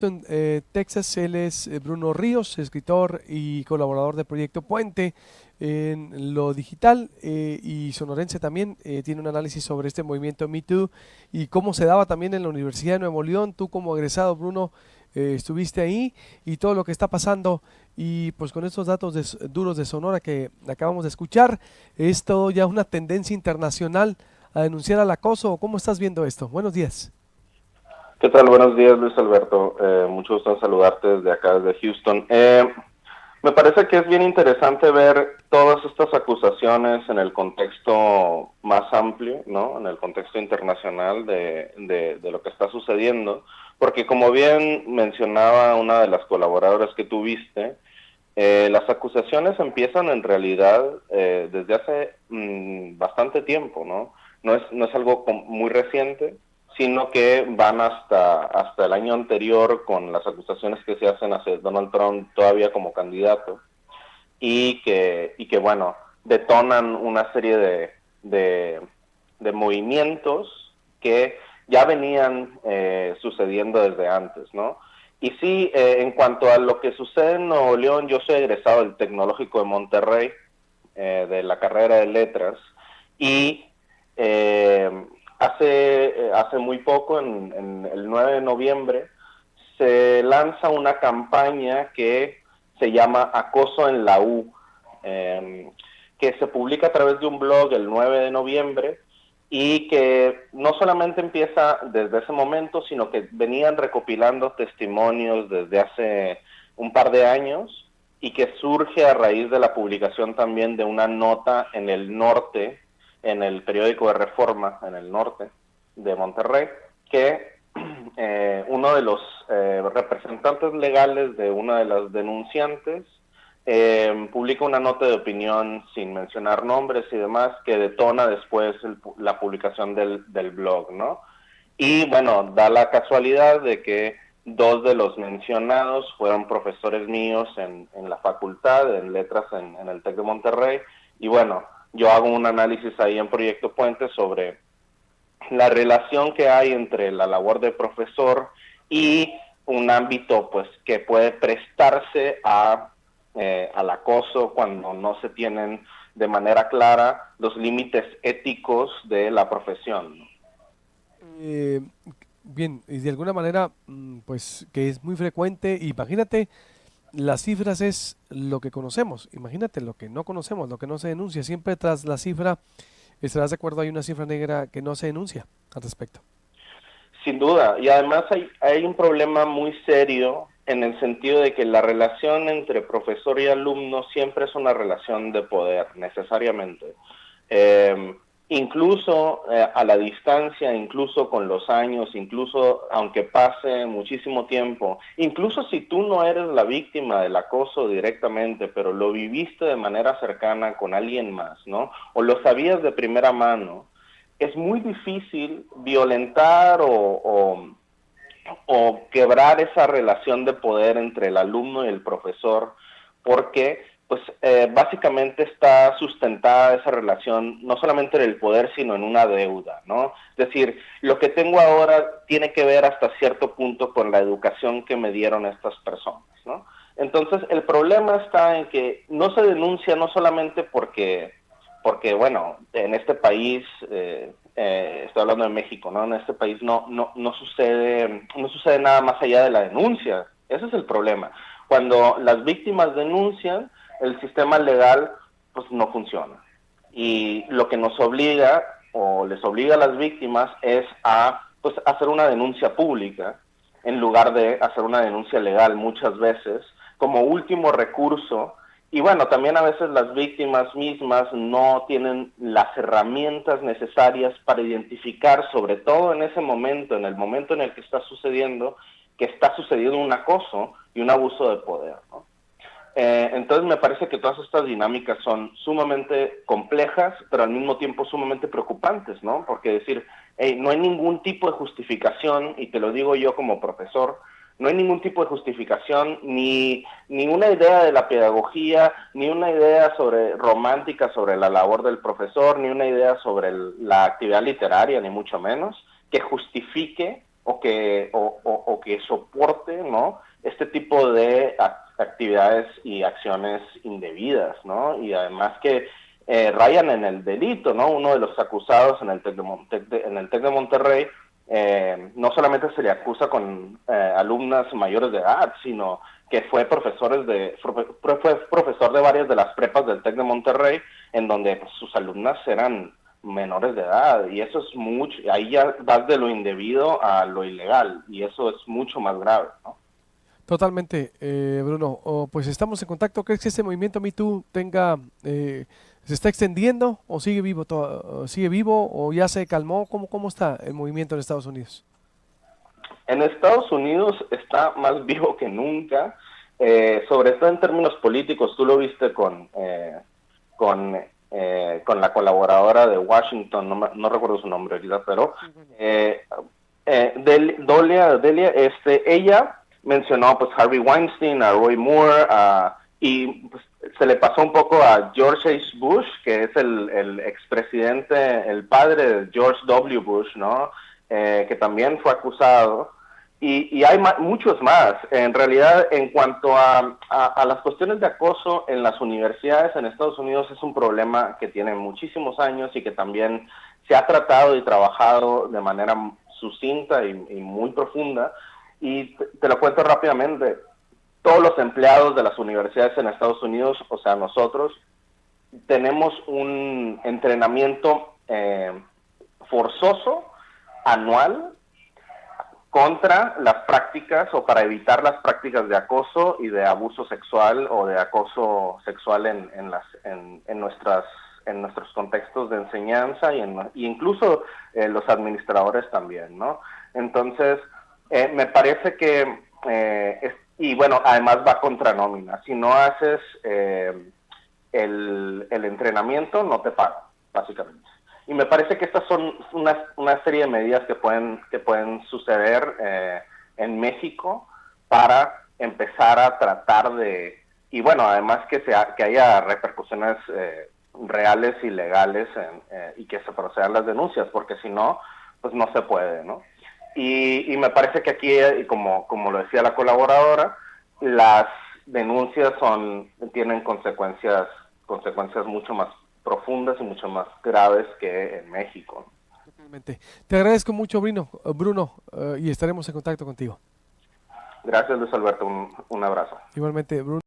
En Texas. Él es Bruno Ríos, escritor y colaborador de Proyecto Puente en lo digital y sonorense también. Tiene un análisis sobre este movimiento Me Too y cómo se daba también en la Universidad de Nuevo León. Tú como egresado, Bruno, estuviste ahí y todo lo que está pasando. Y pues con estos datos duros de Sonora que acabamos de escuchar, es todo ya una tendencia internacional a denunciar al acoso. ¿Cómo estás viendo esto? Buenos días. ¿Qué tal? Buenos días, Luis Alberto. Mucho gusto en saludarte desde acá, desde Houston. Me parece que es bien interesante ver todas estas acusaciones en el contexto más amplio, ¿no? En el contexto internacional de lo que está sucediendo, porque como bien mencionaba una de las colaboradoras que tuviste, las acusaciones empiezan en realidad desde hace bastante tiempo, ¿no? No es algo muy reciente, sino que van hasta el año anterior con las acusaciones que se hacen hacia Donald Trump todavía como candidato y que bueno, detonan una serie de movimientos que ya venían sucediendo desde antes, ¿no? Y sí, en cuanto a lo que sucede en Nuevo León, yo soy egresado del Tecnológico de Monterrey, de la carrera de letras, y eh, hace muy poco, en el 9 de noviembre, se lanza una campaña que se llama Acoso en la U, que se publica a través de un blog el 9 de noviembre y que no solamente empieza desde ese momento, sino que venían recopilando testimonios desde hace un par de años y que surge a raíz de la publicación también de una nota en el norte, en el periódico de Reforma, en el norte de Monterrey, que uno de los representantes legales de una de las denunciantes publica una nota de opinión sin mencionar nombres y demás que detona después la publicación del blog, ¿no? Y bueno, da la casualidad de que dos de los mencionados fueron profesores míos en la facultad, en letras en el TEC de Monterrey, y bueno, yo hago un análisis ahí en Proyecto Puente sobre la relación que hay entre la labor de profesor y un ámbito pues que puede prestarse al acoso cuando no se tienen de manera clara los límites éticos de la profesión, ¿no? Eh, Bien, y de alguna manera, pues que es muy frecuente. Imagínate, las cifras es lo que conocemos. Imagínate lo que no conocemos, lo que no se denuncia. Siempre tras la cifra, estarás de acuerdo, hay una cifra negra que no se denuncia al respecto. Sin duda, y además hay un problema muy serio en el sentido de que la relación entre profesor y alumno siempre es una relación de poder, necesariamente. Eh, Incluso a la distancia, incluso con los años, incluso aunque pase muchísimo tiempo, incluso si tú no eres la víctima del acoso directamente, pero lo viviste de manera cercana con alguien más, ¿no? O lo sabías de primera mano, es muy difícil violentar o quebrar esa relación de poder entre el alumno y el profesor, porque pues básicamente está sustentada esa relación no solamente en el poder, sino en una deuda, ¿no? Es decir, lo que tengo ahora tiene que ver hasta cierto punto con la educación que me dieron estas personas, ¿no? Entonces, el problema está en que no se denuncia no solamente porque bueno, en este país, estoy hablando de México, ¿no? En este país no sucede nada más allá de la denuncia. Ese es el problema. Cuando las víctimas denuncian, el sistema legal pues no funciona. Y lo que nos obliga o les obliga a las víctimas es a pues hacer una denuncia pública en lugar de hacer una denuncia legal muchas veces como último recurso. Y bueno, también a veces las víctimas mismas no tienen las herramientas necesarias para identificar, sobre todo en ese momento, en el momento en el que está sucediendo un acoso y un abuso de poder, ¿no? Entonces me parece que todas estas dinámicas son sumamente complejas, pero al mismo tiempo sumamente preocupantes, ¿no? Porque decir, hey, no hay ningún tipo de justificación, y te lo digo yo como profesor, no hay ningún tipo de justificación, ni una idea de la pedagogía, ni una idea romántica sobre la labor del profesor, ni una idea sobre la actividad literaria, ni mucho menos, que justifique o que soporte, ¿no?, este tipo de actividades y acciones indebidas, ¿no? Y además que rayan en el delito, ¿no? Uno de los acusados en el TEC de Monterrey, no solamente se le acusa con alumnas mayores de edad, sino que fue profesor de varias de las prepas del TEC de Monterrey, en donde pues, sus alumnas eran menores de edad, y eso es mucho, ahí ya vas de lo indebido a lo ilegal, y eso es mucho más grave, ¿no? Totalmente, Bruno. Pues estamos en contacto. ¿Crees que este movimiento Me Too se está extendiendo o sigue vivo, sigue vivo o ya se calmó? ¿Cómo está el movimiento en Estados Unidos? En Estados Unidos está más vivo que nunca, sobre todo en términos políticos. Tú lo viste con la colaboradora de Washington, no recuerdo su nombre ahorita, pero Delia, ella mencionó pues Harvey Weinstein, a Roy Moore, y pues, se le pasó un poco a George H. Bush, que es el expresidente, el padre de George W. Bush, ¿no? Que también fue acusado. Y hay muchos más. En realidad, en cuanto a las cuestiones de acoso en las universidades en Estados Unidos, es un problema que tiene muchísimos años y que también se ha tratado y trabajado de manera sucinta y muy profunda. Y te lo cuento rápidamente. Todos los empleados de las universidades en Estados Unidos, o sea, nosotros, tenemos un entrenamiento forzoso anual contra las prácticas o para evitar las prácticas de acoso y de abuso sexual o de acoso sexual en nuestros contextos de enseñanza y incluso los administradores también, ¿no? Entonces, me parece que, y bueno, además va contra nómina. Si no haces el entrenamiento, no te pagan, básicamente. Y me parece que estas son una serie de medidas que pueden suceder en México para empezar a tratar de, y bueno, además que haya repercusiones reales y legales y que se procedan las denuncias, porque si no, pues no se puede, ¿no? Y me parece que aquí, como lo decía la colaboradora, las denuncias tienen consecuencias mucho más profundas y mucho más graves que en México. Totalmente. Te agradezco mucho, Bruno, y estaremos en contacto contigo. Gracias, Luis Alberto. Un abrazo. Igualmente, Bruno.